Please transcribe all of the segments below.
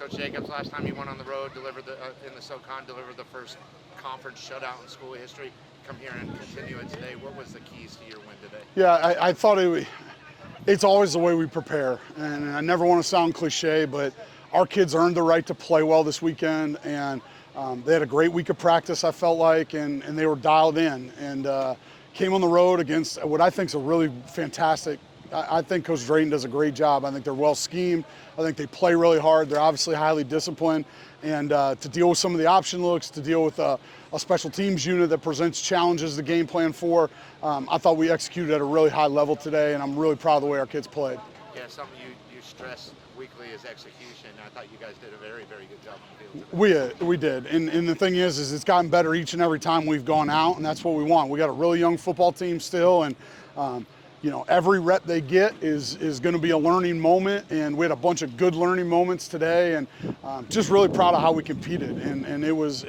Coach Jacobs, last time you went on the road, delivered in the SoCon, delivered the first conference shutout in school history. Come here and continue it today. What was the keys to your win today? Yeah, I thought it's always the way we prepare. And I never want to sound cliche, but our kids earned the right to play well this weekend. And they had a great week of practice, I felt like, and they were dialed in. And came on the road against what I think is a really fantastic. I think Coach Drayton does a great job. I think they're well schemed. I think they play really hard. They're obviously highly disciplined. And to deal with some of the option looks, to deal with a special teams unit that presents challenges to game plan for, I thought we executed at a really high level today, and I'm really proud of the way our kids played. Yeah, something you stress weekly is execution. I thought you guys did a very, very good job on the field today. We did. And the thing is it's gotten better each and every time we've gone out, and that's what we want. We got a really young football team still, and every rep they get is going to be a learning moment, and we had a bunch of good learning moments today, and just really proud of how we competed. And it was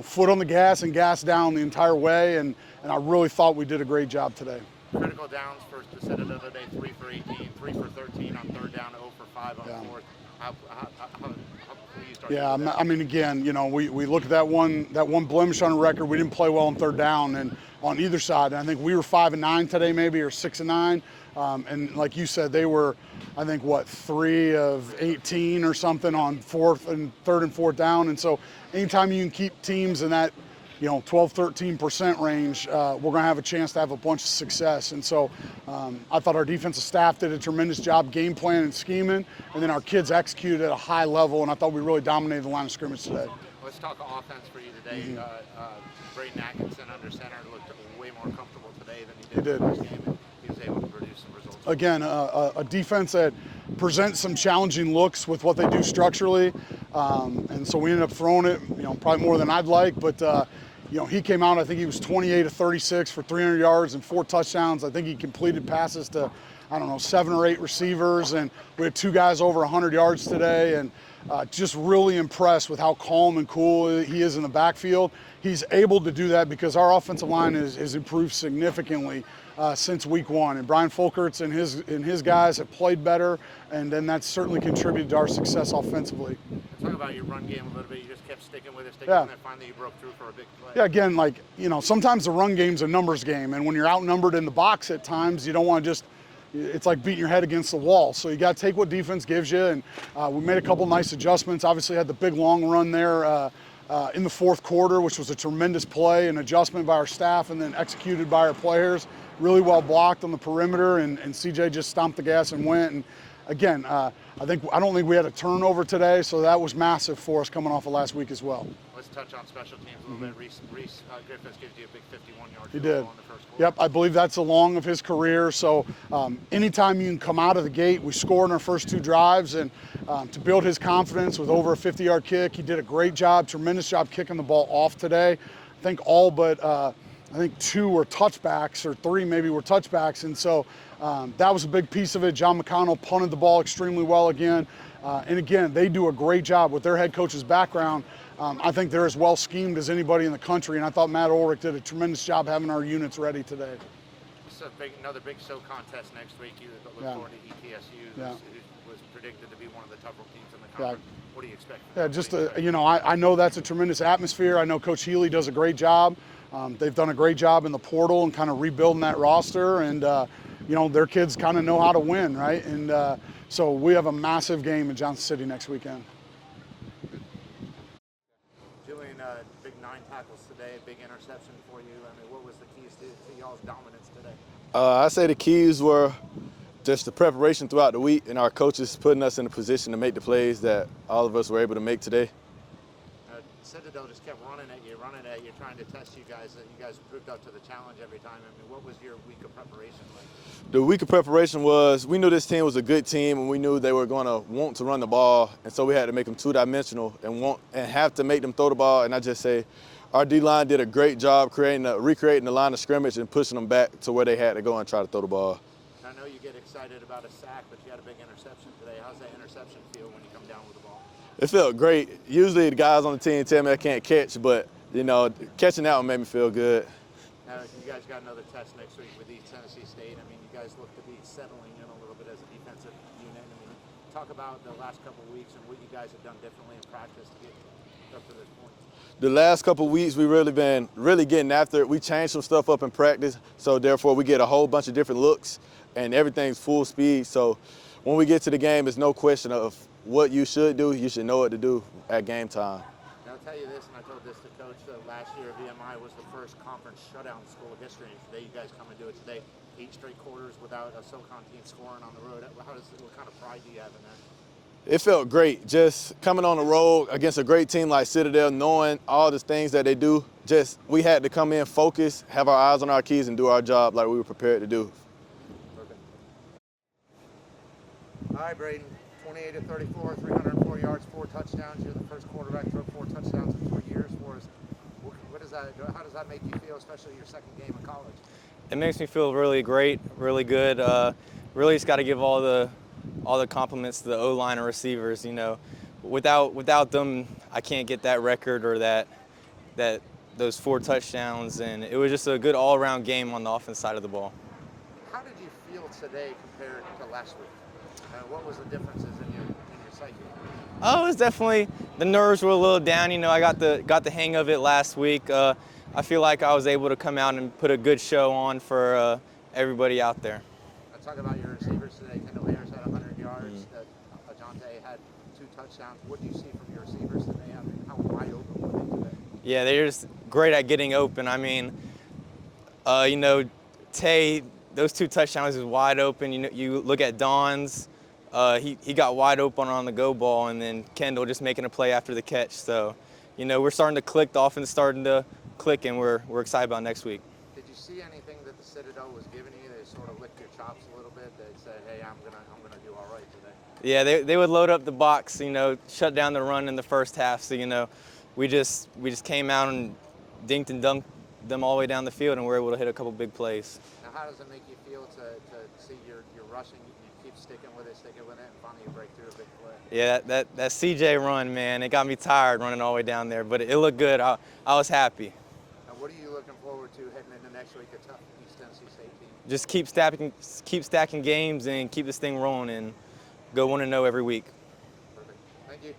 foot on the gas and gas down the entire way, and I really thought we did a great job today. Critical downs for the Citadel today, 3 for 18, 3 for 13 on third down, 0 for 5 on fourth. How pleased are you? Yeah, I mean, again, we look at that one blemish on the record. We didn't play well on third down, and on either side. And I think we were 5 and 9 today, maybe, or 6 and 9. And like you said, they were, I think, 3 of 18 or something on third and fourth down. And so, anytime you can keep teams in that 12-13% range, we're going to have a chance to have a bunch of success. And so I thought our defensive staff did a tremendous job game planning and scheming, and then our kids executed at a high level, and I thought we really dominated the line of scrimmage today. Let's talk offense for you today. Braden Atkinson under center looked way more comfortable today than he did in the first game, and he was able to produce some results. Again, a defense that presents some challenging looks with what they do structurally, and so we ended up throwing it, probably more than I'd like, but he came out, I think he was 28 of 36 for 300 yards and 4 touchdowns. I think he completed passes to, 7 or 8 receivers, and we had 2 guys over 100 yards today, and just really impressed with how calm and cool he is in the backfield. He's able to do that because our offensive line has improved significantly since week 1, and Brian Folkerts and his guys have played better, and then that's certainly contributed to our success offensively. Talk about your run game a little bit. You just kept sticking with it, and finally you broke through for a big play. Yeah, again, sometimes the run game's a numbers game, and when you're outnumbered in the box at times, you don't want to it's like beating your head against the wall. So you got to take what defense gives you, and we made a couple nice adjustments. Obviously had the big long run there in the fourth quarter, which was a tremendous play, an adjustment by our staff and then executed by our players. Really well blocked on the perimeter, and CJ just stomped the gas and went. And again, I don't think we had a turnover today, so that was massive for us coming off of last week as well. Let's touch on special teams a little bit. Reese Griffiths gives you a big 51-yard He field did. goal in the first quarter. Yep, I believe that's the long of his career. So anytime you can come out of the gate, we scored in our first 2 drives, and to build his confidence with over a 50-yard kick, he did a great job, tremendous job kicking the ball off today. I think all but 2 were touchbacks, or 3 maybe were touchbacks, and so that was a big piece of it. John McConnell punted the ball extremely well again. And again, they do a great job with their head coach's background. I think they're as well schemed as anybody in the country, and I thought Matt Ulrich did a tremendous job having our units ready today. It's another big show contest next week. You look forward to ETSU, who was predicted to be one of the tougher teams in the conference. What do you expect? I know that's a tremendous atmosphere. I know Coach Healy does a great job. They've done a great job in the portal and kind of rebuilding that roster, and their kids kind of know how to win, right? And so we have a massive game in Johnson City next weekend. Julian, big 9 tackles today, big interception for you. I mean, what was the keys to y'all's dominance today? I say the keys were just the preparation throughout the week and our coaches putting us in a position to make the plays that all of us were able to make today. Citadel just kept running at you, trying to test you guys. You guys proved up to the challenge every time. I mean, what was your week of preparation like? The week of preparation was, we knew this team was a good team, and we knew they were going to want to run the ball, and so we had to make them 2-dimensional and have to make them throw the ball. And I just say our D-line did a great job recreating the line of scrimmage and pushing them back to where they had to go and try to throw the ball. I know you get excited about a sack, but you had a big interception today. How's that interception feel when you come down with the ball? It felt great. Usually the guys on the team tell me I can't catch, but catching that one made me feel good. Now, you guys got another test next week with East Tennessee State. I mean, you guys look to be settling in a little bit as a defensive unit. I mean, Talk about the last couple of weeks and what you guys have done differently in practice to get up to this point. The last couple of weeks, we really been getting after it. We changed some stuff up in practice, so therefore we get a whole bunch of different looks, and everything's full speed. So when we get to the game, it's no question of what you should do. You should know what to do at game time. Now, I'll tell you this, and I told this to Coach, that last year VMI was the first conference shutout in school history. And today, you guys come and do it today. 8 straight quarters without a SoCon team scoring on the road. What kind of pride do you have in that? It felt great just coming on the road against a great team like Citadel, knowing all the things that they do. Just we had to come in, focus, have our eyes on our keys, and do our job like we were prepared to do. Perfect. All right, Braden, 28 to 34, 304 yards, 4 touchdowns. You're the first quarterback to throw 4 touchdowns in 3 years for us. What does that? How does that make you feel, especially your second game in college? It makes me feel really great, really good. Really just got to give all the compliments to the O-line and receivers. You know, without them, I can't get that record or those 4 touchdowns. And it was just a good all-around game on the offense side of the ball. How did you feel today compared to last week? What was the differences in your psyche? Oh, it was definitely the nerves were a little down. You know, I got the hang of it last week. I feel like I was able to come out and put a good show on for everybody out there. Let's talk about your receivers today. Kendall Harris had 100 yards. Ajante had 2 touchdowns. What do you see from your receivers today? How wide open were they today? Yeah, they're just great at getting open. I mean, you know, Tay, those 2 touchdowns is wide open. You know, you look at Don's. He got wide open on the go ball, and then Kendall just making a play after the catch. So, you know, we're starting to click. The offense is starting to click, and we're excited about next week. Did you see anything that the Citadel was giving you? They sort of licked your chops a little bit. They said, "Hey, I'm gonna do all right today." Yeah, they would load up the box. You know, shut down the run in the first half. So, you know, we just came out and dinked and dunked them all the way down the field, and we're able to hit a couple big plays. Now, how does it make you feel to see you're rushing? You keep sticking with it, and finally you break through a big play. Yeah, that CJ run, man, it got me tired running all the way down there, but it looked good. I was happy. Now, what are you looking forward to heading into next week? A tough East Tennessee State team. Just keep stacking games and keep this thing rolling and go 1-0 every week. Perfect. Thank you.